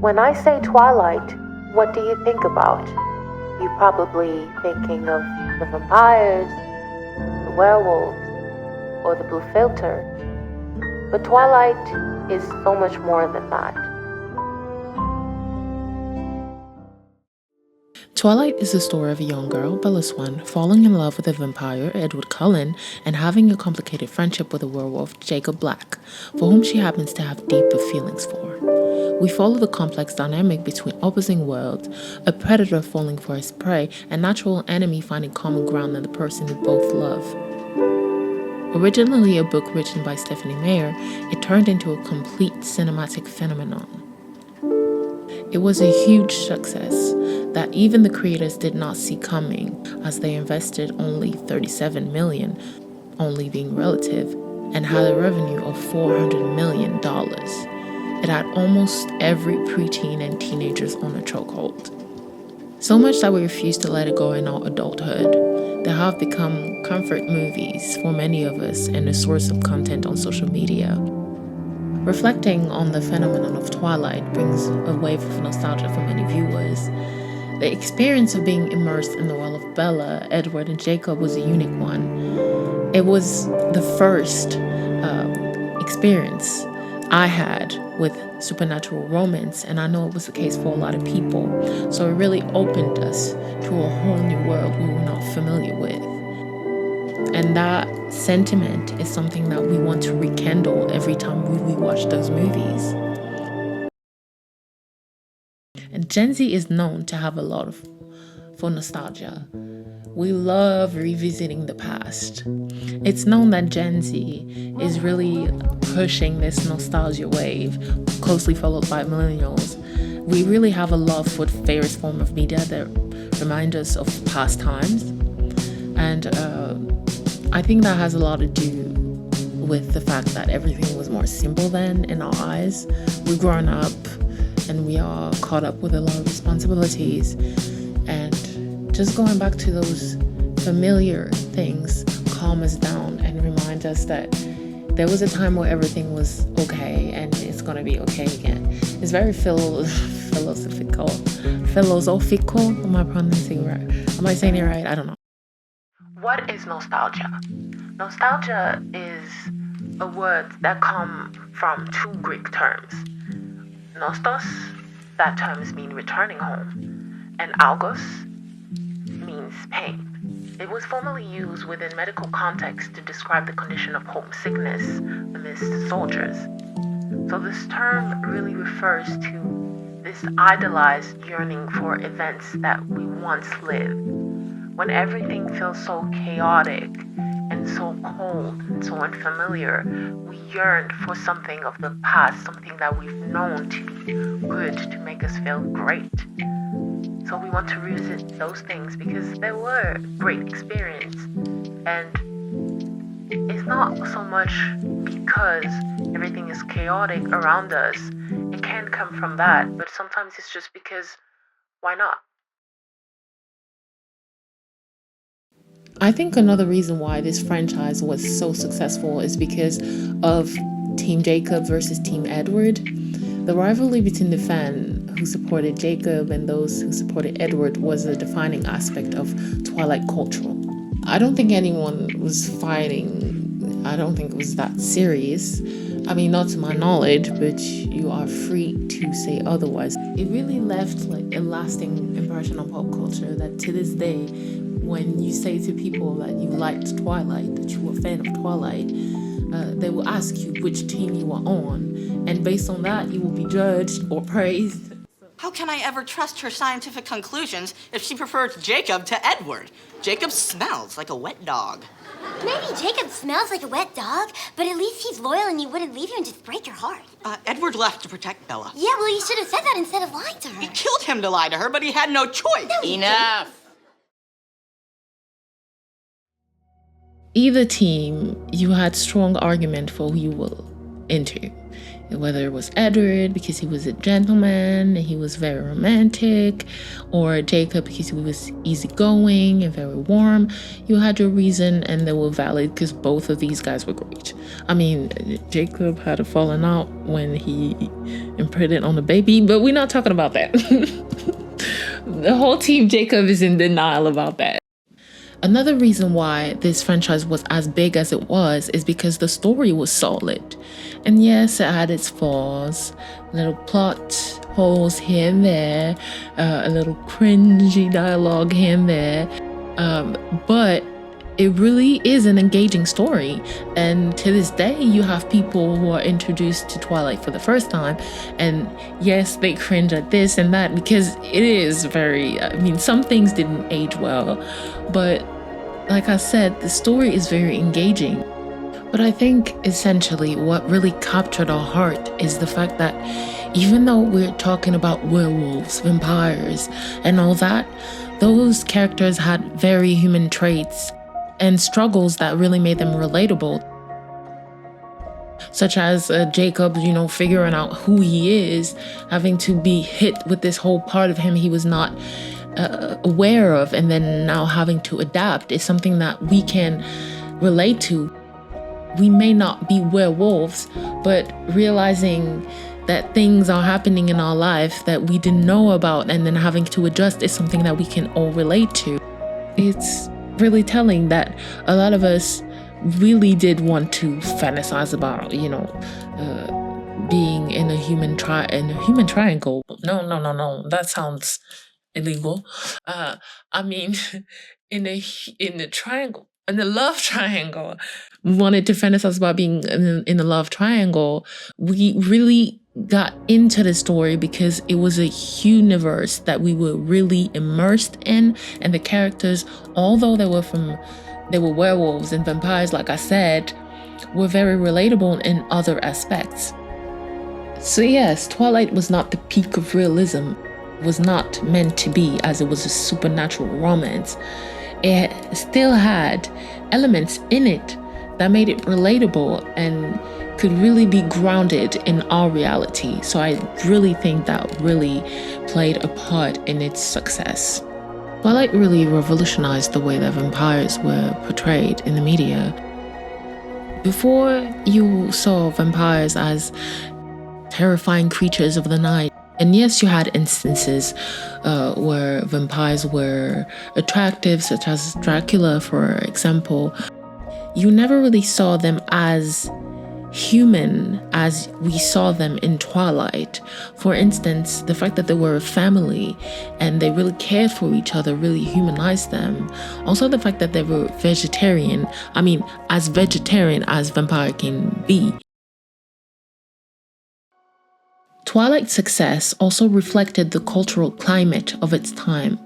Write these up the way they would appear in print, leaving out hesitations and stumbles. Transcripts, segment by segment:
When I say Twilight, what do you think about? You're probably thinking of the vampires, the werewolves, or the blue filter. But Twilight is so much more than that. Twilight is the story of a young girl, Bella Swan, falling in love with a vampire, Edward Cullen, and having a complicated friendship with a werewolf, Jacob Black, for whom she happens to have deeper feelings for. We follow the complex dynamic between opposing worlds, a predator falling for his prey, and natural enemy finding common ground in the person who both love. Originally a book written by Stephanie Meyer, it turned into a complete cinematic phenomenon. It was a huge success that even the creators did not see coming, as they invested only $37 million, only being relative, and had a revenue of $400 million. It had almost every preteen and teenagers on a chokehold. So much that we refuse to let it go in our adulthood. They have become comfort movies for many of us and a source of content on social media. Reflecting on the phenomenon of Twilight brings a wave of nostalgia for many viewers. The experience of being immersed in the world of Bella, Edward, and Jacob was a unique one. It was the first experience I had with supernatural romance, and I know it was the case for a lot of people. So it really opened us to a whole new world we were not familiar with. And that sentiment is something that we want to rekindle every time we watch those movies. And Gen Z is known to have a lot for nostalgia. We love revisiting the past. It's known that Gen Z is really pushing this nostalgia wave, closely followed by millennials. We really have a love for the various form of media that remind us of past times. And I think that has a lot to do with the fact that everything was more simple then in our eyes. We've grown up and we are caught up with a lot of responsibilities. And just going back to those familiar things calm us down and remind us that there was a time where everything was okay and it's going to be okay again. It's very philosophical. Am I pronouncing right? Am I saying it right? I don't know. What is nostalgia? Nostalgia is a word that comes from two Greek terms. Nostos, that term means returning home, and algos means pain. It was formerly used within medical context to describe the condition of homesickness amidst soldiers. So this term really refers to this idolized yearning for events that we once lived. When everything feels so chaotic and so cold and so unfamiliar, we yearn for something of the past, something that we've known to be good, to make us feel great. So we want to revisit those things because they were great experience. And it's not so much because everything is chaotic around us. It can come from that, but sometimes it's just because, why not? I think another reason why this franchise was so successful is because of Team Jacob versus Team Edward. The rivalry between the fan who supported Jacob and those who supported Edward was a defining aspect of Twilight culture. I don't think anyone was fighting. I don't think it was that serious. I mean, not to my knowledge, but you are free to say otherwise. It really left a lasting impression on pop culture that to this day, when you say to people that you liked Twilight, that you were a fan of Twilight, they will ask you which team you are on. And based on that, you will be judged or praised. How can I ever trust her scientific conclusions if she prefers Jacob to Edward? Jacob smells like a wet dog. Maybe Jacob smells like a wet dog, but at least he's loyal and he wouldn't leave you and just break your heart. Edward left to protect Bella. Yeah, well, you should have said that instead of lying to her. He killed him to lie to her, but he had no choice. No, Enough. Either team, you had strong argument for who you were into. whether it was Edward because he was a gentleman and he was very romantic, or Jacob because he was easygoing and very warm. You had your reason, and they were valid because both of these guys were great. I mean, Jacob had a falling out when he imprinted on the baby, but we're not talking about that. The whole team Jacob is in denial about that. Another reason why this franchise was as big as it was is because the story was solid. And yes, it had its flaws, little plot holes here and there, a little cringy dialogue here and there, but it really is an engaging story. And to this day, you have people who are introduced to Twilight for the first time, and yes, they cringe at this and that because it is very, some things didn't age well, but like I said, the story is very engaging. But I think essentially what really captured our heart is the fact that even though we're talking about werewolves, vampires, and all that, those characters had very human traits and struggles that really made them relatable. Such as Jacob, figuring out who he is, having to be hit with this whole part of him he was not aware of, and then now having to adapt is something that we can relate to. We may not be werewolves, but realizing that things are happening in our life that we didn't know about and then having to adjust is something that we can all relate to. It's really telling that a lot of us really did want to fantasize about, being in a human triangle. No, that sounds illegal. In the triangle, in the love triangle. We wanted to fantasize about being in the love triangle. We really got into the story because it was a universe that we were really immersed in, and the characters, although they were werewolves and vampires, like I said, were very relatable in other aspects. So yes, Twilight was not the peak of realism. It was not meant to be, as it was a supernatural romance. It still had elements in it that made it relatable and could really be grounded in our reality. So I really think that really played a part in its success. Twilight really revolutionized the way that vampires were portrayed in the media. Before, you saw vampires as terrifying creatures of the night. And yes, you had instances where vampires were attractive, such as Dracula, for example. You never really saw them as human as we saw them in Twilight. For instance, the fact that they were a family and they really cared for each other really humanized them. Also, the fact that they were vegetarian. As vegetarian as vampire can be. Twilight's success also reflected the cultural climate of its time.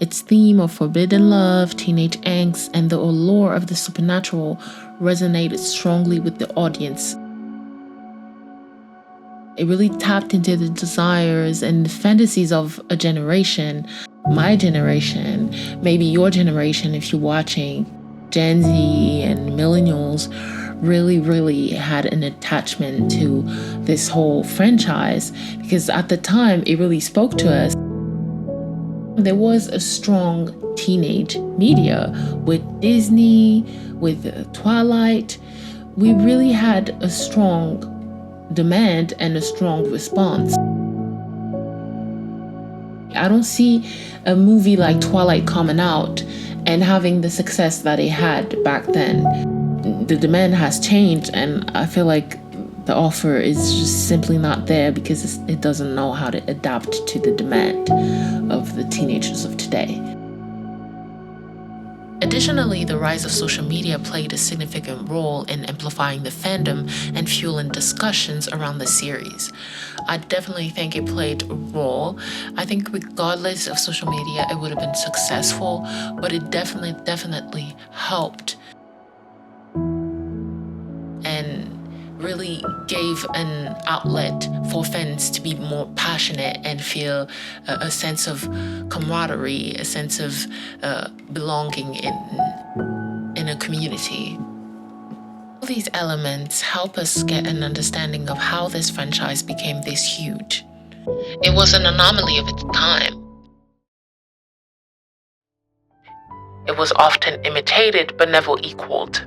Its theme of forbidden love, teenage angst, and the allure of the supernatural resonated strongly with the audience. It really tapped into the desires and the fantasies of a generation, my generation, maybe your generation if you're watching. Gen Z and millennials really had an attachment to this whole franchise because at the time it really spoke to us. There was a strong teenage media with Disney, with Twilight. We really had a strong demand and a strong response. I don't see a movie like Twilight coming out and having the success that it had back then. The demand has changed, and I feel like the offer is just simply not there because it doesn't know how to adapt to the demand of the teenagers of today. Additionally, the rise of social media played a significant role in amplifying the fandom and fueling discussions around the series. I definitely think it played a role. I think regardless of social media, it would have been successful, but it definitely helped and really gave an outlet for fans to be more passionate and feel a sense of camaraderie, a sense of belonging in a community. All these elements help us get an understanding of how this franchise became this huge. It was an anomaly of its time. It was often imitated but never equaled.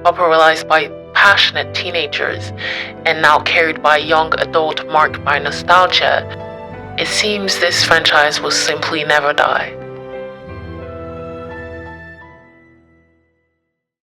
Popularized by passionate teenagers and now carried by a young adult marked by nostalgia, it seems this franchise will simply never die.